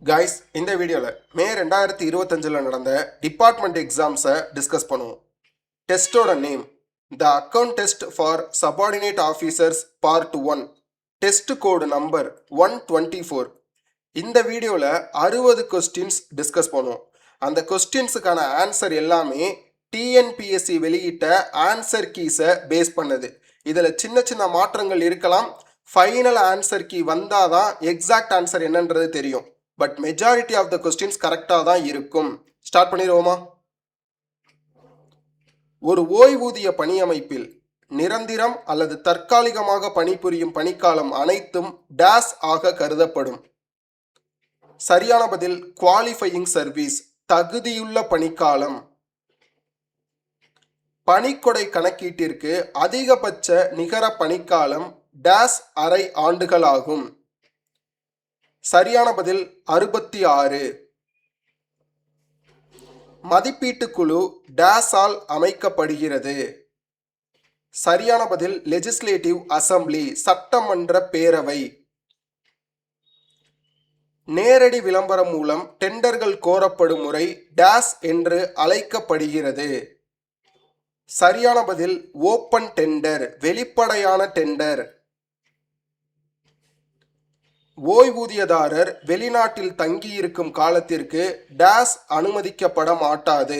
Guys, இந்த வீடியோவில் மே 2025 நடந்த டிபார்ட்மெண்ட் எக்ஸாம்ஸை டிஸ்கஸ் பண்ணுவோம். டெஸ்ட்டோட name the account test for subordinate officers part 1, test code number 124. இந்த வீடியோவில் 60 கொஸ்டின்ஸ் டிஸ்கஸ் பண்ணுவோம். அந்த கொஸ்டின்ஸுக்கான ஆன்சர் எல்லாமே டிஎன்பிஎஸ்சி வெளியிட்ட ஆன்சர் கீஸை பேஸ் பண்ணது. இதில் சின்ன சின்ன மாற்றங்கள் இருக்கலாம். ஃபைனல் ஆன்சர் கீ வந்தால் தான் எக்ஸாக்ட் ஆன்சர் என்னன்றது தெரியும். But majority of the questions கரெக்டாக தான் இருக்கும். ஸ்டார்ட் பண்ணிடுவோமா? ஒரு ஓய்வூதிய பணியமைப்பில் நிரந்தரம் அல்லது தற்காலிகமாக பணிபுரியும் பணிக்காலம் அனைத்தும் டேஸ் ஆக கருதப்படும். சரியான பதில் குவாலிஃபையிங் சர்வீஸ், தகுதியுள்ள பணிக்காலம். பணிக்கொடை கணக்கீட்டிற்கு அதிகபட்ச நிகர பணிக்காலம் டேஸ் அரை ஆண்டுகள் ஆகும். சரியான பதில் 66. மதிப்பீட்டு குழு டேஸால் அமைக்கப்படுகிறது. சரியான பதில் லெஜிஸ்லேட்டிவ் அசம்பிளி, சட்டமன்ற பேரவை. நேரடி விளம்பரம் மூலம் டெண்டர்கள் கோரப்படும் முறை டேஸ் என்று அழைக்கப்படுகிறது. சரியான பதில் ஓப்பன் டெண்டர், வெளிப்படையான டெண்டர். ஓய்வூதியதாரர் வெளிநாட்டில் தங்கியிருக்கும் காலத்திற்கு டேஸ் அனுமதிக்கப்பட மாட்டாது.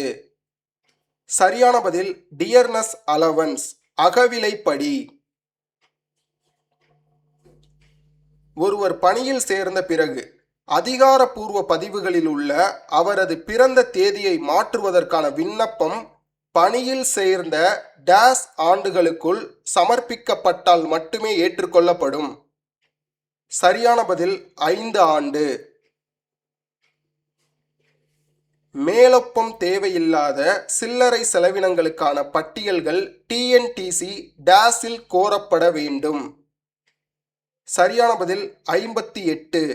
சரியான பதில் டியர்னஸ் அலவன்ஸ், அகவிலைப்படி. ஒருவர் பணியில் சேர்ந்த பிறகு அதிகாரப்பூர்வ பதிவுகளில் உள்ள அவரது பிறந்த தேதியை மாற்றுவதற்கான விண்ணப்பம் பணியில் சேர்ந்த டேஸ் ஆண்டுகளுக்குள் சமர்ப்பிக்கப்பட்டால் மட்டுமே ஏற்றுக்கொள்ளப்படும். சரியான பதில் 5 ஆண்டு. மேலொப்பம் தேவையில்லாத சில்லறை செலவினங்களுக்கான பட்டியல்கள் டிஎன்டிசி டேஸில் கோரப்பட வேண்டும். சரியான பதில் 58.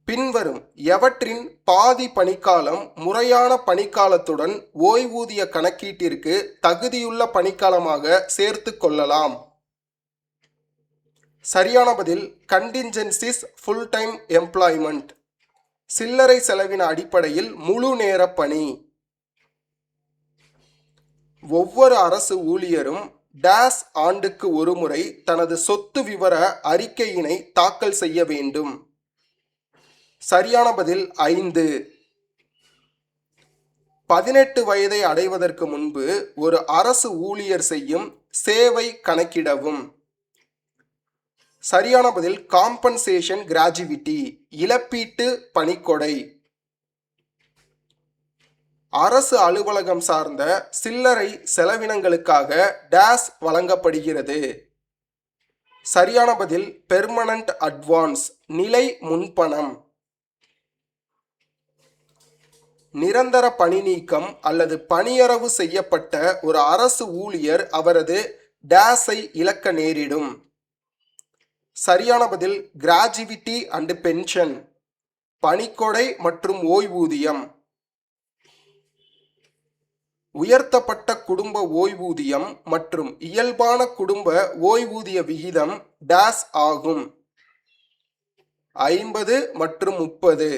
பின்வரும் எவற்றின் பாதி பணிக்காலம் முறையான பணிக்காலத்துடன் ஓய்வூதிய கணக்கீட்டிற்கு தகுதியுள்ள பணிக்காலமாக சேர்த்து கொள்ளலாம்? சரியான பதில் கண்டின்ஜென்சிஸ் ஃபுல் டைம் எம்ப்ளாய்மெண்ட், சில்லறை செலவின அடிப்படையில் முழு நேர பணி. ஒவ்வொரு அரசு ஊழியரும் டேஸ் ஆண்டுக்கு ஒரு முறை தனது சொத்து விவர அறிக்கையினை தாக்கல் செய்ய வேண்டும். சரியான பதில் 5. 18 வயதை அடைவதற்கு முன்பு ஒரு அரசு ஊழியர் செய்யும் சேவை கணக்கிடவும். சரியான பதில் காம்பன்சேஷன் கிராஜுவிட்டி, இழப்பீட்டு பணிக்கொடை. அரசு அலுவலகம் சார்ந்த சில்லறை செலவினங்களுக்காக டேஸ் வழங்கப்படுகிறது. சரியான பதில் பெர்மனன்ட் அட்வான்ஸ், நிலை முன்பணம். நிரந்தர பணி நீக்கம் அல்லது பணியறவு செய்யப்பட்ட ஒரு அரசு ஊழியர் அவரது டேஸை இழக்க நேரிடும். சரியான பதில் கிராஜுவிட்டி அண்ட் பென்ஷன், பணிக்கொடை மற்றும் ஓய்வூதியம். உயர்த்தப்பட்ட குடும்ப ஓய்வூதியம் மற்றும் இயல்பான குடும்ப ஓய்வூதிய விகிதம் டேஸ் ஆகும். 50 மற்றும் 30.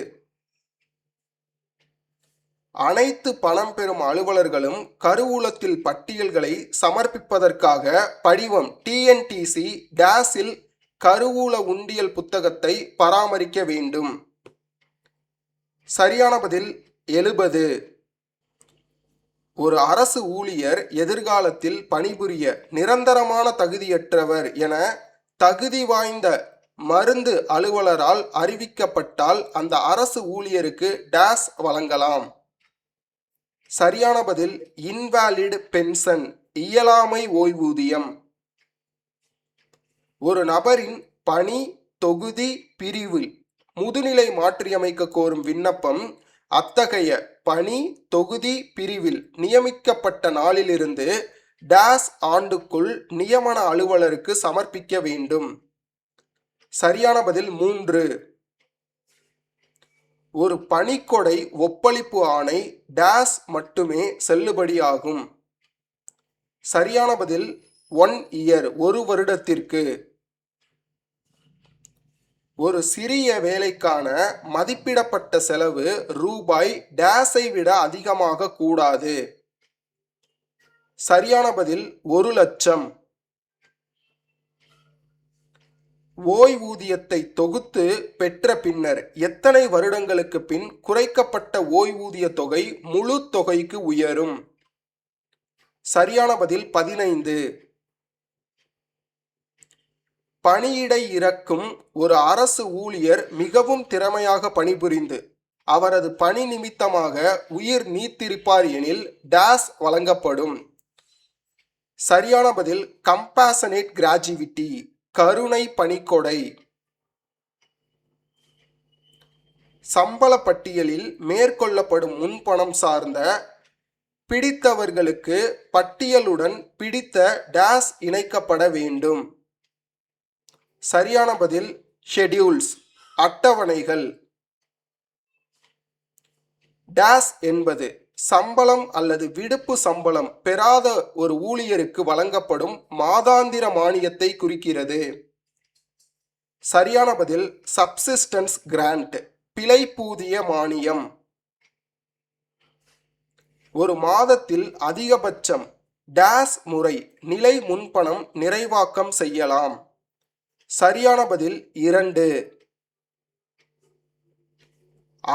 அனைத்து பணம் பெறும் அலுவலர்களும் கருவூலத்தில் பட்டியல்களை சமர்ப்பிப்பதற்காக படிவம் டிஎன்டிசி டேஸில் கருவூல உண்டியல் புத்தகத்தை பராமரிக்க வேண்டும். சரியான பதில் 70. ஒரு அரசு ஊழியர் எதிர்காலத்தில் பணிபுரிய நிரந்தரமான தகுதியற்றவர் என தகுதி வாய்ந்த மருந்து அலுவலரால் அறிவிக்கப்பட்டால் அந்த அரசு ஊழியருக்கு டேஸ் வழங்கலாம். சரியான பதில் இன்வாலிட் பென்ஷன், இயலாமை ஓய்வூதியம். ஒரு நபரின் பணி தொகுதி பிரிவில் முதுநிலை மாற்றியமைக்க கோரும் விண்ணப்பம் அத்தகைய பணி தொகுதி பிரிவில் நியமிக்கப்பட்ட நாளிலிருந்து டேஸ் ஆண்டுக்குள் நியமன அலுவலருக்கு சமர்ப்பிக்க வேண்டும். சரியான பதில் 3. ஒரு பணிக்கொடை ஒப்பளிப்பு ஆணை டேஸ் மட்டுமே செல்லுபடியாகும். சரியான பதில் 1 இயர், ஒரு வருடத்திற்கு. ஒரு சிறிய வேலைக்கான மதிப்பிடப்பட்ட செலவு ரூபாய் டேஸை விட அதிகமாக கூடாது. சரியான பதில் 1,00,000. ஓய்வூதியத்தை தொகுத்து பெற்ற பின்னர் எத்தனை வருடங்களுக்கு பின் குறைக்கப்பட்ட ஓய்வூதிய தொகை முழு தொகைக்கு உயரும்? சரியான பதில் 15. பணியிடை இறக்கும் ஒரு அரசு ஊழியர் மிகவும் திறமையாக பணிபுரிந்து அவரது பணி நிமித்தமாக உயிர் நீத்திருப்பார் எனில் டேஸ் வழங்கப்படும்? சரியான பதில் கம்பேசனேட் கிராஜுவிட்டி, கருணை பணிக்கொடை. சம்பள பட்டியலில் மேற்கொள்ளப்படும் முன்பணம் சார்ந்த பிடித்தவர்களுக்கு பட்டியலுடன் பிடித்த டேஸ் இணைக்கப்பட வேண்டும்? சரியான பதில் ஷெட்யூல்ஸ், அட்டவணைகள். டேஸ் என்பது சம்பளம் அல்லது விடுப்பு சம்பளம் பெறாத ஒரு ஊழியருக்கு வழங்கப்படும் மாதாந்திர மானியத்தை குறிக்கிறது. சரியான பதில் சப்சிஸ்டன்ஸ் கிராண்ட், பிழைப்பூதிய மானியம். ஒரு மாதத்தில் அதிகபட்சம் டேஸ் முறை நிலை முன்பணம் நிறைவாக்கம் செய்யலாம்? சரியான பதில் 2.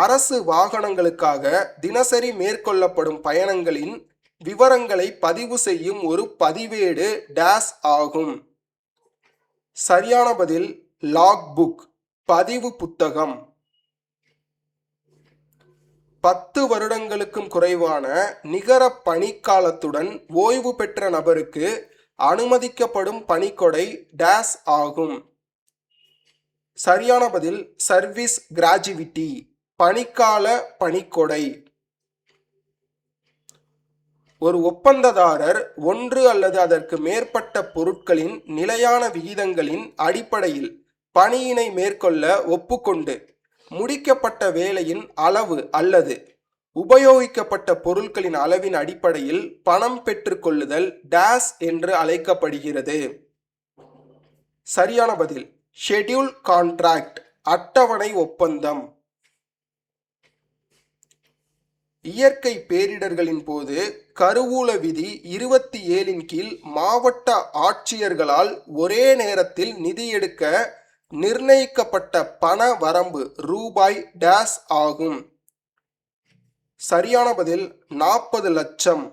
அரசு வாகனங்களுக்காக தினசரி மேற்கொள்ளப்படும் பயணங்களின் விவரங்களை பதிவு செய்யும் ஒரு பதிவேடு டேஸ் ஆகும்? சரியான பதில் லாக் புக், பதிவு புத்தகம். 10 வருடங்களுக்கும் குறைவான நிகர பணிக்காலத்துடன் ஓய்வு பெற்ற நபருக்கு அனுமதிக்கப்படும் பணிக்கொடை டேஸ் ஆகும்? சரியான பதில் சர்வீஸ் கிராஜுவிட்டி, பணிக்கால பணிக்கொடை. ஒரு ஒப்பந்ததாரர் ஒன்று அல்லது அதற்கு மேற்பட்ட பொருட்களின் நிலையான விகிதங்களின் அடிப்படையில் பணியினை மேற்கொள்ள ஒப்புக்கொண்டு முடிக்கப்பட்ட வேலையின் அளவு அல்லது உபயோகிக்கப்பட்ட பொருட்களின் அளவின் அடிப்படையில் பணம் பெற்றுக்கொள்ளுதல் டேஸ் என்று அழைக்கப்படுகிறது? சரியான பதில் ஷெட்யூல் கான்ட்ராக்ட், அட்டவணை ஒப்பந்தம். இயற்கை பேரிடர்களின் போது கருவூல விதி 27 கீழ் மாவட்ட ஆட்சியர்களால் ஒரே நேரத்தில் நிதி எடுக்க நிர்ணயிக்கப்பட்ட பண வரம்பு ரூபாய் டேஸ் ஆகும்? சரியான பதில் 40 லட்சம்.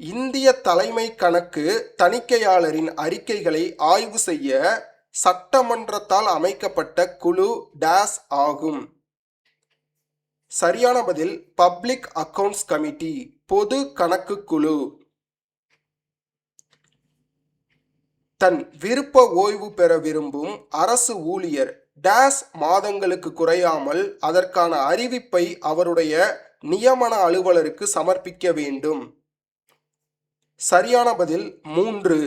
இந்திய தலைமை கணக்கு தணிக்கையாளரின் அறிக்கைகளை ஆய்வு செய்ய சட்டமன்றத்தால் அமைக்கப்பட்ட குழு டேஸ் ஆகும்? சரியான பதில் பப்ளிக் அக்கவுண்ட்ஸ் கமிட்டி, பொது கணக்கு குழு. தன் விருப்ப ஓய்வு பெற விரும்பும் அரசு ஊழியர் டேஸ் மாதங்களுக்கு குறையாமல் அதற்கான அறிவிப்பை அவருடைய நியமன அலுவலருக்கு சமர்ப்பிக்க வேண்டும்? சரியான பதில் 3.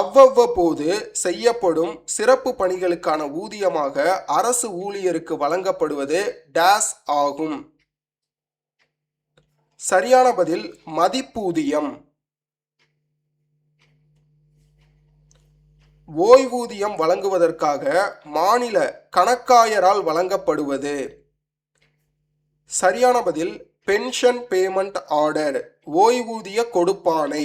அவ்வப்போது செய்யப்படும் சிறப்பு பணிகளுக்கான ஊதியமாக அரசு ஊழியருக்கு வழங்கப்படுவது டேஸ் ஆகும்? சரியான பதில் மதிப்பூதியம். ஓய்வூதியம் வழங்குவதற்காக மாநில கணக்காயரால் வழங்கப்படுவது? சரியான பதில் பென்ஷன் பேமெண்ட் ஆர்டர், ஓய்வூதிய கொடுப்பாணை.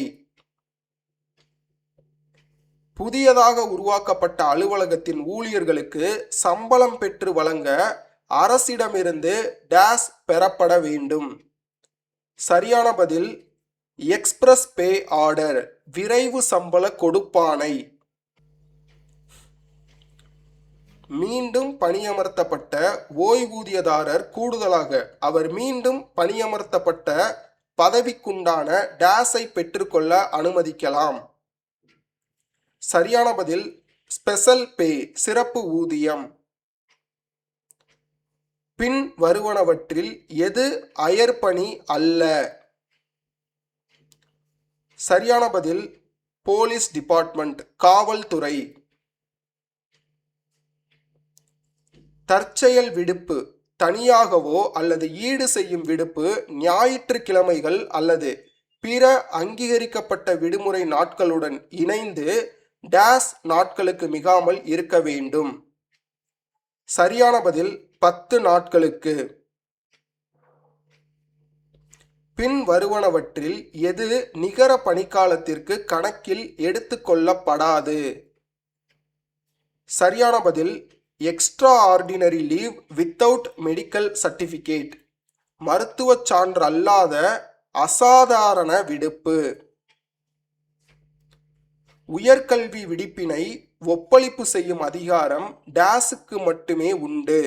புதியதாக உருவாக்கப்பட்ட அலுவலகத்தின் ஊழியர்களுக்கு சம்பளம் பெற்று வழங்க அரசிடமிருந்து டேஸ் பெறப்பட வேண்டும்? சரியான பதில் எக்ஸ்பிரஸ் பே ஆர்டர், விரைவு சம்பள கொடுப்பாணை. மீண்டும் பணியமர்த்தப்பட்ட ஓய்வூதியதாரர் கூடுதலாக அவர் மீண்டும் பணியமர்த்தப்பட்ட பதவிக்குண்டான டேஸை பெற்றுக்கொள்ள அனுமதிக்கலாம்? சரியான பதில் ஸ்பெஷல் பே, சிறப்பு ஊதியம். பின் வருவனவற்றில் எது அயற்பணி அல்ல? சரியான பதில் போலீஸ் டிபார்ட்மெண்ட், காவல்துறை. தற்செயல் விடுப்பு தனியாகவோ அல்லது ஈடு செய்யும் விடுப்பு ஞாயிற்றுக்கிழமைகள் அல்லது பிற அங்கீகரிக்கப்பட்ட விடுமுறை நாட்களுடன் இணைந்து டேஸ் நாட்களுக்கு மிகாமல் இருக்க வேண்டும். சரியான பதில் 10 நாட்களுக்கு. பின் வருவனவற்றில் எது நிகர பணிக்காலத்திற்கு கணக்கில் எடுத்துக்கொள்ளப்படாது? சரியான பதில் extra ordinary leave without medical certificate, மருத்துவச் சான்று அல்லாத அசாதாரண விடுப்பு. உயர்கல்வி விடுப்பினை ஒப்பளிப்பு செய்யும் அதிகாரம் டேஸுக்கு மட்டுமே உண்டு.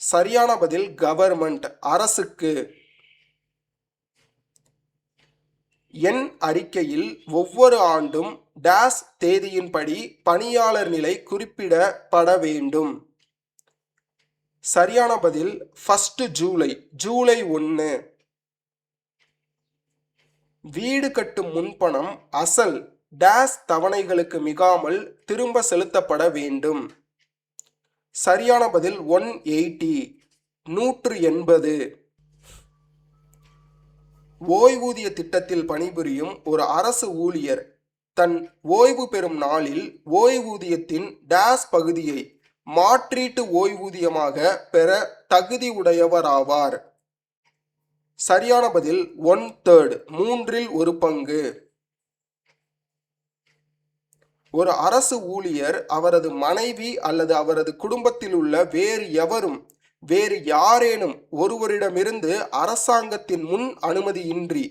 சரியான பதில் கவர்மெண்ட், அரசுக்கு. என் அறிக்கையில் ஒவ்வொரு ஆண்டும் டேஸ் தேதியின்படி பணியாளர் நிலை குறிப்பிடப்பட வேண்டும். சரியான பதில் 1 ஜூலை, ஜூலை 1. வீடு கட்டும் முன்பணம் அசல் டேஸ் தவணைகளுக்கு மிகாமல் திரும்ப செலுத்தப்பட வேண்டும். சரியான பதில் 180, 180. ஓய்வூதிய திட்டத்தில் பணிபுரியும் ஒரு அரசு ஊழியர் தன் ஓய்வு பெறும் நாளில் ஓய்வூதியத்தின் டேஸ் பகுதியை மாற்றீட்டு ஓய்வூதியமாக பெற தகுதி உடையவராவார். சரியான பதில் 1/3, 1/3. ஒரு அரசு ஊழியர் அவரது மனைவி அல்லது அவரது குடும்பத்தில் உள்ள வேறு யாரேனும் ஒருவரிடமிருந்து அரசாங்கத்தின் முன் அனுமதியின்றி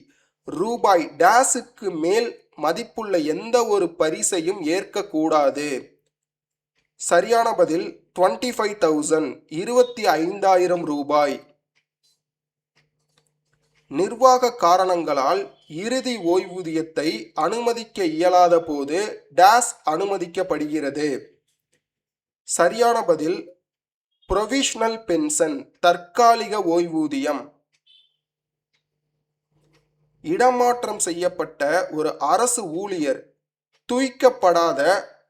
ரூபாய் டேஸுக்கு மேல் மதிப்புள்ள எந்த ஒரு பரிசையும் ஏற்கக்கூடாது. சரியான பதில் 25,000, 25,000 ரூபாய். நிர்வாக காரணங்களால் இறுதி ஓய்வூதியத்தை அனுமதிக்க இயலாத போது டேஸ் அனுமதிக்கப்படுகிறது. சரியான பதில் புரோவிஷனல் பென்ஷன், தற்காலிக ஓய்வூதியம். இடமாற்றம் செய்யப்பட்ட ஒரு அரசு ஊழியர் தூய்க்கப்படாத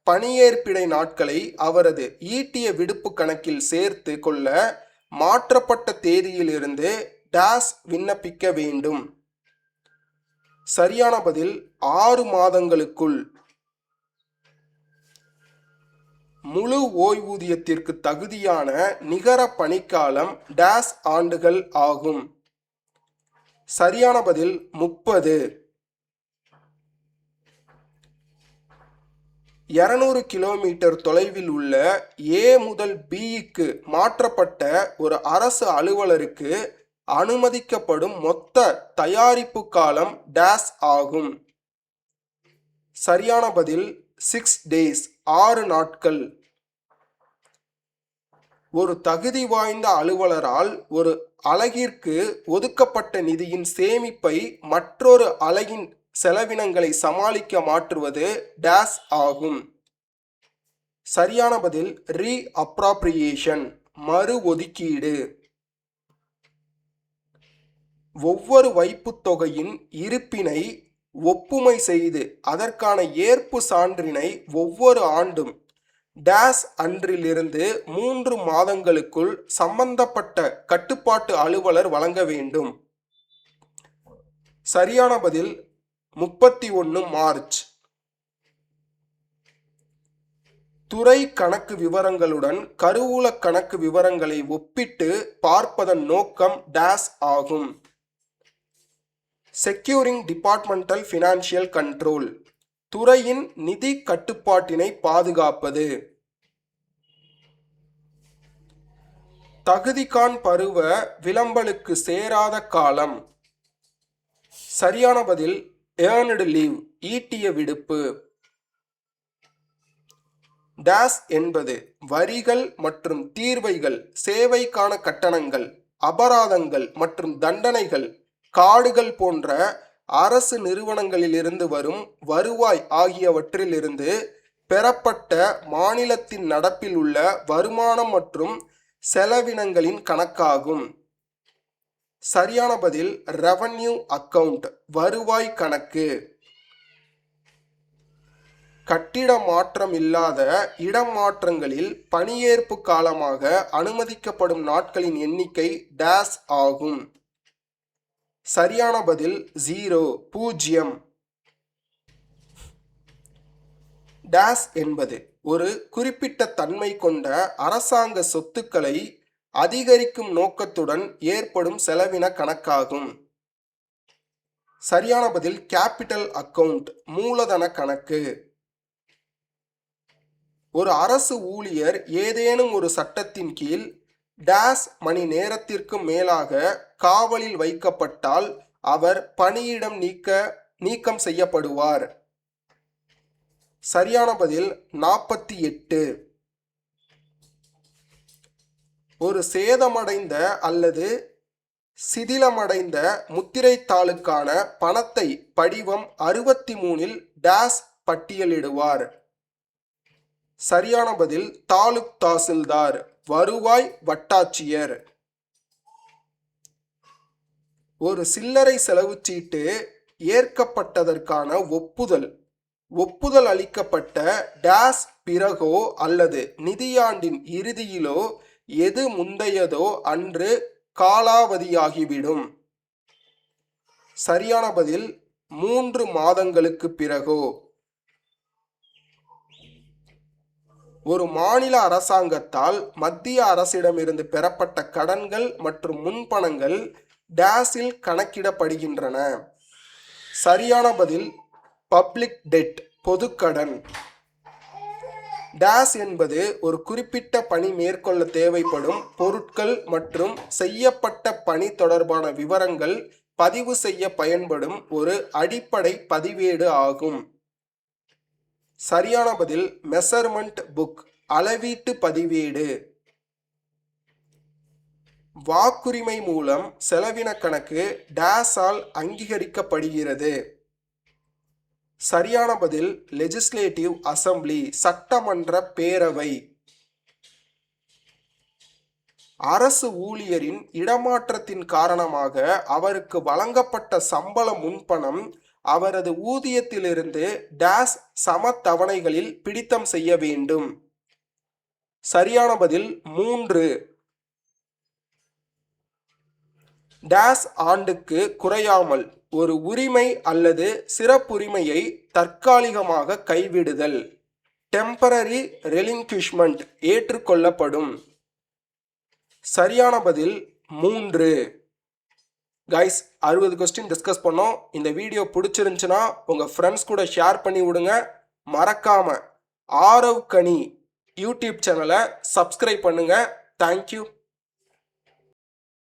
பணியேற்பிடை நாட்களை அவரது ஈட்டிய விடுப்பு கணக்கில் சேர்த்து கொள்ள மாற்றப்பட்ட தேதியிலிருந்து டேஸ் விண்ணப்பிக்க வேண்டும். சரியான பதில் 6 மாதங்களுக்குள். முழு ஓய்வூதியத்திற்கு தகுதியான நிகர பணிக்காலம் டேஸ் ஆண்டுகள் ஆகும். சரியான பதில் 30. 200 கிலோமீட்டர் தொலைவில் உள்ள A முதல் Bக்கு மாற்றப்பட்ட ஒரு அரசு அலுவலருக்கு அனுமதிக்கப்படும் மொத்த தயாரிப்பு காலம் டேஸ் ஆகும். சரியான பதில் 6 days, 6 நாட்கள். ஒரு தகுதி வாய்ந்த அலுவலரால் ஒரு அலகிற்கு ஒதுக்கப்பட்ட நிதியின் சேமிப்பை மற்றொரு அலகின் செலவினங்களை சமாளிக்க மாற்றுவது டேஸ் ஆகும். சரியான பதில் ரீஅப்ராப்ரியேஷன், மறு ஒதுக்கீடு. ஒவ்வொரு வைப்புத் தொகையின் இருப்பினை ஒப்புமை செய்து அதற்கான ஏற்பு சான்றினை ஒவ்வொரு ஆண்டும் டேஸ் அன்றிலிருந்து 3 மாதங்களுக்குள் சம்பந்தப்பட்ட கட்டுப்பாட்டு அலுவலர் வழங்க வேண்டும். சரியான பதில் 31 மார்ச். துறை கணக்கு விவரங்களுடன் கருவூல கணக்கு விவரங்களை ஒப்பிட்டு பார்ப்பதன் நோக்கம் டேஸ் ஆகும். செக்யூரிங் டிபார்ட்மெண்டல் ஃபினான்ஷியல் கண்ட்ரோல், துறையின் நிதி கட்டுப்பாட்டினை பாதுகாப்பது. தகுதிகாண் பருவ விளம்பலுக்கு சேராத காலம். சரியான பதில் ஏர்ன்டு லீவ், ஈட்டிய விடுப்பு. டேஸ் என்பது வரிகள் மற்றும் தீர்வைகள், சேவைக்கான கட்டணங்கள், அபராதங்கள் மற்றும் தண்டனைகள், காடுகள் போன்ற அரசு நிறுவனங்களிலிருந்து வரும் வருவாய் ஆகியவற்றிலிருந்து பெறப்பட்ட மாநிலத்தின் நடப்பில் உள்ள வருமானம் மற்றும் செலவினங்களின் கணக்காகும். சரியான பதில் ரெவன்யூ அக்கவுண்ட், வருவாய் கணக்கு. கட்டிட மாற்றம் இல்லாத இடமாற்றங்களில் பணியேற்பு காலமாக அனுமதிக்கப்படும் நாட்களின் எண்ணிக்கை டேஸ் ஆகும். சரியான பதில் 0. டேஸ் என்பது ஒரு குறிப்பிட்ட தன்மை கொண்ட அரசாங்க சொத்துக்களை அதிகரிக்கும் நோக்கத்துடன் ஏற்படும் செலவின கணக்காகும். சரியான பதில் கேபிட்டல் அக்கவுண்ட், மூலதன கணக்கு. ஒரு அரசு ஊழியர் ஏதேனும் ஒரு சட்டத்தின் கீழ் டேஸ் மணி நேரத்திற்கு மேலாக காவலில் வைக்கப்பட்டால் அவர் பணியிடம் நீக்கம் செய்யப்படுவார். சரியான பதில் 48. ஒரு சேதமடைந்த அல்லது சிதிலமடைந்த முத்திரைத்தாளுக்கான பணத்தை படிவம் 63இல் டேஸ் பட்டியலிடுவார். சரியான பதில் தாலுக் தாசில்தார், வருவாய் வட்டாட்சியர். ஒரு சில்லறை செலவுச்சீட்டு ஏற்கப்பட்டதற்கான ஒப்புதல் அளிக்கப்பட்ட டேஸ் பிறகோ அல்லது நிதியாண்டின் இறுதியிலோ எது முந்தையதோ அன்று காலாவதியாகிவிடும். சரியான பதில் 3 மாதங்களுக்கு பிறகோ. ஒரு மாநில அரசாங்கத்தால் மத்திய அரசிடமிருந்து பெறப்பட்ட கடன்கள் மற்றும் முன்பணங்கள் டேஸில் கணக்கிடப்படுகின்றன. சரியான பதில் பப்ளிக் டெட், பொதுக்கடன். டேஸ் என்பது ஒரு குறிப்பிட்ட பணி மேற்கொள்ள தேவைப்படும் பொருட்கள் மற்றும் செய்யப்பட்ட பணி தொடர்பான விவரங்கள் பதிவு செய்ய பயன்படும் ஒரு அடிப்படை பதிவேடு ஆகும். சரியான பதில் மெஷர்மெண்ட் புக், அளவீட்டு பதிவேடு. வாக்குரிமை மூலம் செலவின கணக்கு டேஸால் அங்கீகரிக்கப்படுகிறது. சரியான பதில் லெஜிஸ்லேட்டிவ் அசெம்பிளி, சட்டமன்ற பேரவை. அரசு ஊழியரின் இடமாற்றத்தின் காரணமாக அவருக்கு வழங்கப்பட்ட சம்பள முன்பணம் அவரது ஊதியத்திலிருந்து டேஸ் சமத்தவணைகளில் பிடித்தம் செய்ய வேண்டும். சரியான பதில் 3. டேஸ் ஆண்டுக்கு குறையாமல் ஒரு உரிமை அல்லது சிறப்புரிமையை தற்காலிகமாக கைவிடுதல், டெம்பரரி ரெலின்குவிஷ்மெண்ட், ஏற்றுக்கொள்ளப்படும். சரியான பதில் 3. கைஸ், 60 கொஸ்டின் டிஸ்கஸ் பண்ணோம். இந்த வீடியோ பிடிச்சிருந்துச்சுன்னா உங்கள் ஃப்ரெண்ட்ஸ் கூட ஷேர் பண்ணி விடுங்க. மறக்காம ஆரவ் கனி யூடியூப் சேனலை சப்ஸ்கிரைப் பண்ணுங்க. தேங்க்யூ.